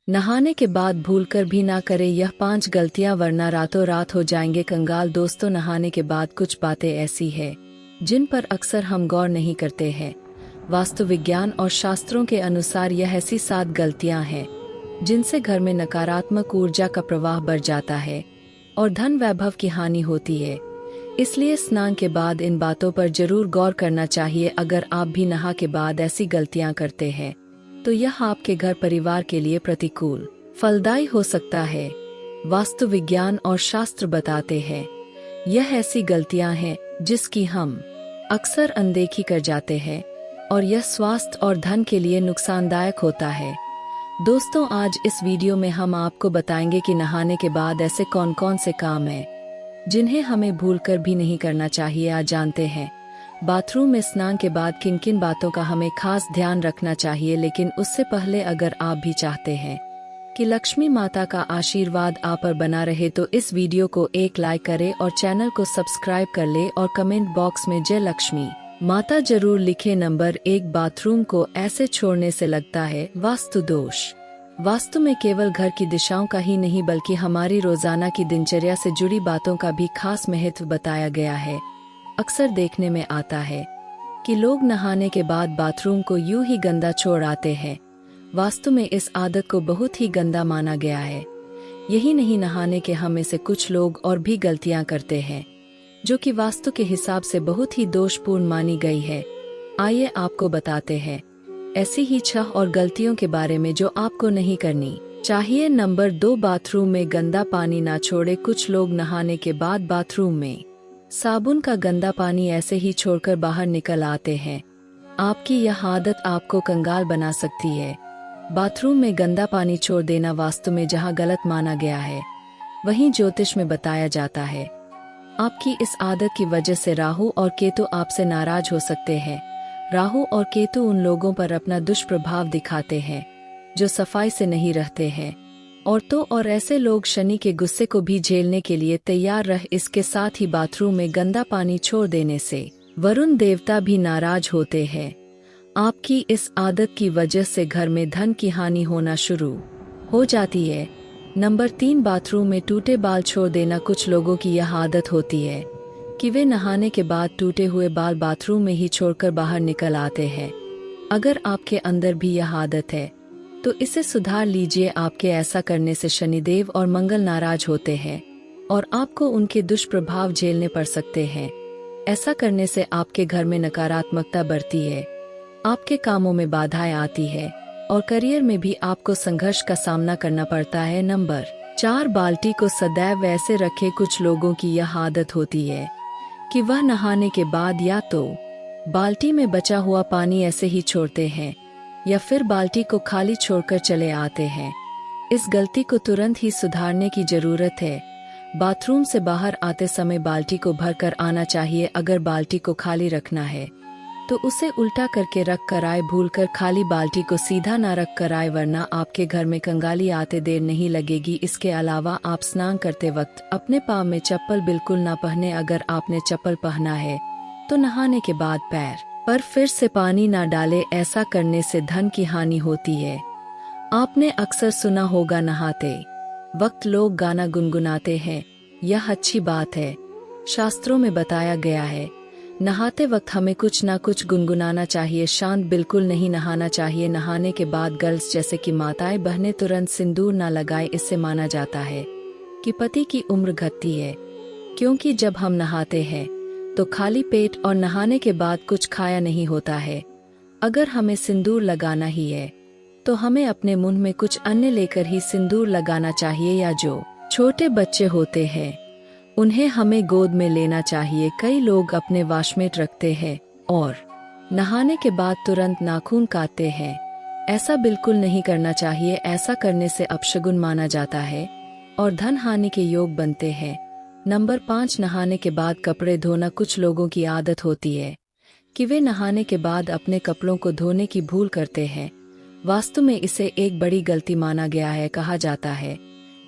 नहाने के बाद भूलकर भी ना करें यह 5 गलतियां वरना रातों रात हो जाएंगे कंगाल। दोस्तों, नहाने के बाद कुछ बातें ऐसी है जिन पर अक्सर हम गौर नहीं करते हैं। वास्तु विज्ञान और शास्त्रों के अनुसार यह ऐसी 7 गलतियां हैं जिनसे घर में नकारात्मक ऊर्जा का प्रवाह बढ़ जाता है और धन वैभव की हानि होती है। इसलिए स्नान के बाद इन बातों पर जरूर गौर करना चाहिए। अगर आप भी नहा के बाद ऐसी गलतियां करते हैं तो यह आपके घर परिवार के लिए प्रतिकूल फलदायी हो सकता है। वास्तु विज्ञान और शास्त्र बताते हैं यह ऐसी गलतियां हैं जिसकी हम अक्सर अनदेखी कर जाते हैं और यह स्वास्थ्य और धन के लिए नुकसानदायक होता है। दोस्तों, आज इस वीडियो में हम आपको बताएंगे कि नहाने के बाद ऐसे कौन कौन से काम हैं जिन्हें हमें भूलकर भी नहीं करना चाहिए। आज जानते हैं बाथरूम में स्नान के बाद किन किन बातों का हमें खास ध्यान रखना चाहिए। लेकिन उससे पहले अगर आप भी चाहते हैं कि लक्ष्मी माता का आशीर्वाद आप पर बना रहे तो इस वीडियो को एक लाइक करें और चैनल को सब्सक्राइब कर ले और कमेंट बॉक्स में जय लक्ष्मी माता जरूर लिखे। नंबर 1, बाथरूम को ऐसे छोड़ने से लगता है वास्तु दोष। वास्तु में केवल घर की दिशाओं का ही नहीं बल्कि हमारी रोजाना की दिनचर्या से जुड़ी बातों का भी खास महत्व बताया गया है। अक्सर देखने में आता है कि लोग नहाने के बाद बाथरूम को यूं ही गंदा छोड़ आते हैं। वास्तु में इस आदत को बहुत ही गंदा माना गया है। यही नहीं, नहाने के हम में से कुछ लोग और भी गलतियां करते हैं जो कि वास्तु के हिसाब से बहुत ही दोषपूर्ण मानी गई है। आइए आपको बताते हैं ऐसी ही 6 और गलतियों के बारे में जो आपको नहीं करनी चाहिए। नंबर 2, बाथरूम में गंदा पानी ना छोड़े। कुछ लोग नहाने के बाद बाथरूम में साबुन का गंदा पानी ऐसे ही छोड़कर बाहर निकल आते हैं। आपकी यह आदत आपको कंगाल बना सकती है। बाथरूम में गंदा पानी छोड़ देना वास्तु में जहां गलत माना गया है वहीं ज्योतिष में बताया जाता है। आपकी इस आदत की वजह से राहु और केतु आपसे नाराज हो सकते हैं। राहु और केतु उन लोगों पर अपना दुष्प्रभाव दिखाते हैं जो सफाई से नहीं रहते हैं। औरतों और ऐसे लोग शनि के गुस्से को भी झेलने के लिए तैयार रह। इसके साथ ही बाथरूम में गंदा पानी छोड़ देने से वरुण देवता भी नाराज होते हैं। आपकी इस आदत की वजह से घर में धन की हानि होना शुरू हो जाती है। नंबर 3, बाथरूम में टूटे बाल छोड़ देना। कुछ लोगों की यह आदत होती है कि वे नहाने के बाद टूटे हुए बाल बाथरूम में ही छोड़कर बाहर निकल आते हैं। अगर आपके अंदर भी यह आदत है तो इसे सुधार लीजिए। आपके ऐसा करने से शनिदेव और मंगल नाराज होते हैं और आपको उनके दुष्प्रभाव झेलने पड़ सकते हैं। ऐसा करने से आपके घर में नकारात्मकता बढ़ती है, आपके कामों में बाधाएं आती है और करियर में भी आपको संघर्ष का सामना करना पड़ता है। नंबर 4, बाल्टी को सदैव ऐसे रखें। कुछ लोगों की यह आदत होती है कि वह नहाने के बाद या तो बाल्टी में बचा हुआ पानी ऐसे ही छोड़ते हैं या फिर बाल्टी को खाली छोड़कर चले आते हैं। इस गलती को तुरंत ही सुधारने की जरूरत है। बाथरूम से बाहर आते समय बाल्टी को भरकर आना चाहिए। अगर बाल्टी को खाली रखना है तो उसे उल्टा करके रख कर आए। भूलकर खाली बाल्टी को सीधा ना रख कर आए वरना आपके घर में कंगाली आते देर नहीं लगेगी। इसके अलावा आप स्नान करते वक्त अपने पाँव में चप्पल बिल्कुल ना पहने। अगर आपने चप्पल पहना है तो नहाने के बाद पैर पर फिर से पानी ना डाले। ऐसा करने से धन की हानि होती है। आपने अक्सर सुना होगा नहाते वक्त लोग गाना गुनगुनाते हैं। यह अच्छी बात है। शास्त्रों में बताया गया है नहाते वक्त हमें कुछ ना कुछ गुनगुनाना चाहिए। शांत बिल्कुल नहीं नहाना चाहिए। नहाने के बाद गर्ल्स जैसे कि माताएं बहनें तुरंत सिंदूर ना लगाएं। इससे माना जाता है कि पति की उम्र घटती है, क्योंकि जब हम नहाते हैं तो खाली पेट और नहाने के बाद कुछ खाया नहीं होता है। अगर हमें सिंदूर लगाना ही है तो हमें अपने मुंह में कुछ अन्य लेकर ही सिंदूर लगाना चाहिए। या जो छोटे बच्चे होते हैं उन्हें हमें गोद में लेना चाहिए। कई लोग अपने वाशमेट रखते हैं और नहाने के बाद तुरंत नाखून काटते हैं। ऐसा बिल्कुल नहीं करना चाहिए। ऐसा करने से अपशगुन माना जाता है और धन हानि के योग बनते हैं। नंबर 5, नहाने के बाद कपड़े धोना। कुछ लोगों की आदत होती है कि वे नहाने के बाद अपने कपड़ों को धोने की भूल करते हैं। वास्तु में इसे एक बड़ी गलती माना गया है। कहा जाता है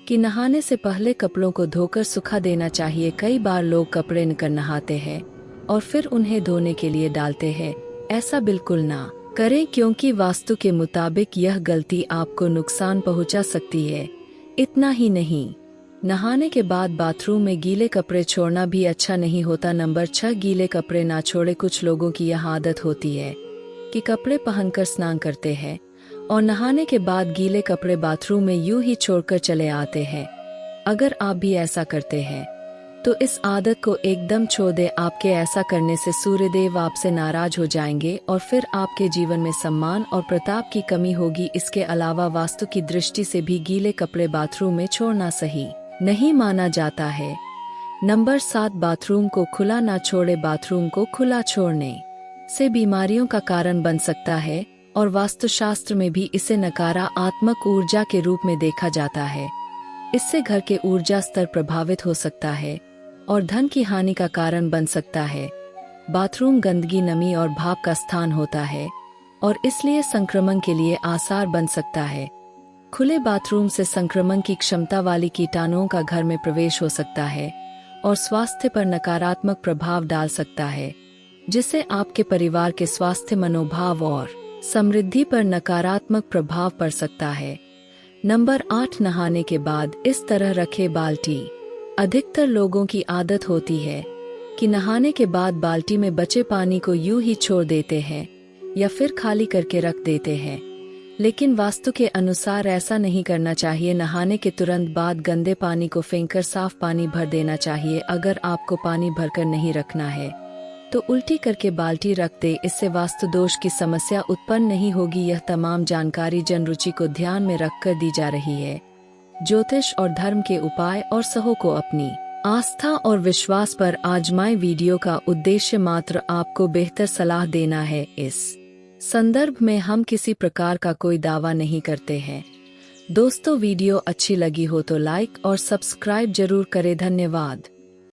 कि नहाने से पहले कपड़ों को धोकर सुखा देना चाहिए। कई बार लोग कपड़े निकर नहाते हैं और फिर उन्हें धोने के लिए डालते हैं। ऐसा बिल्कुल ना करें, क्योंकि वास्तु के मुताबिक यह गलती आपको नुकसान पहुंचा सकती है। इतना ही नहीं, नहाने के बाद बाथरूम में गीले कपड़े छोड़ना भी अच्छा नहीं होता। नंबर 6, गीले कपड़े ना छोड़े। कुछ लोगों की यह आदत होती है कि कपड़े पहनकर स्नान करते हैं और नहाने के बाद गीले कपड़े बाथरूम में यूं ही छोड़कर चले आते हैं। अगर आप भी ऐसा करते हैं तो इस आदत को एकदम छोड़ दें। आपके ऐसा करने से सूर्यदेव आपसे नाराज हो जाएंगे और फिर आपके जीवन में सम्मान और प्रताप की कमी होगी। इसके अलावा वास्तु की दृष्टि से भी गीले कपड़े बाथरूम में छोड़ना सही नहीं माना जाता है। नंबर 7, बाथरूम को खुला ना छोड़े। बाथरूम को खुला छोड़ने से बीमारियों का कारण बन सकता है और वास्तुशास्त्र में भी इसे नकारात्मक ऊर्जा के रूप में देखा जाता है। इससे घर के ऊर्जा स्तर प्रभावित हो सकता है और धन की हानि का कारण बन सकता है। बाथरूम गंदगी, नमी और भाप का स्थान होता है और इसलिए संक्रमण के लिए आसार बन सकता है। खुले बाथरूम से संक्रमण की क्षमता वाली कीटाणुओं का घर में प्रवेश हो सकता है और स्वास्थ्य पर नकारात्मक प्रभाव डाल सकता है, जिससे आपके परिवार के स्वास्थ्य, मनोभाव और समृद्धि पर नकारात्मक प्रभाव पड़ सकता है। नंबर 8, नहाने के बाद इस तरह रखे बाल्टी। अधिकतर लोगों की आदत होती है कि नहाने के बाद बाल्टी में बचे पानी को यूं ही छोड़ देते हैं या फिर खाली करके रख देते हैं, लेकिन वास्तु के अनुसार ऐसा नहीं करना चाहिए। नहाने के तुरंत बाद गंदे पानी को फेंककर साफ पानी भर देना चाहिए। अगर आपको पानी भरकर नहीं रखना है तो उल्टी करके बाल्टी रख दे। इससे वास्तु दोष की समस्या उत्पन्न नहीं होगी। यह तमाम जानकारी जन रुचि को ध्यान में रखकर दी जा रही है। ज्योतिष और धर्म के उपाय और सहो को अपनी आस्था और विश्वास पर आजमाएं। वीडियो का उद्देश्य मात्र आपको बेहतर सलाह देना है। इस संदर्भ में हम किसी प्रकार का कोई दावा नहीं करते हैं। दोस्तों, वीडियो अच्छी लगी हो तो लाइक और सब्सक्राइब जरूर करें। धन्यवाद।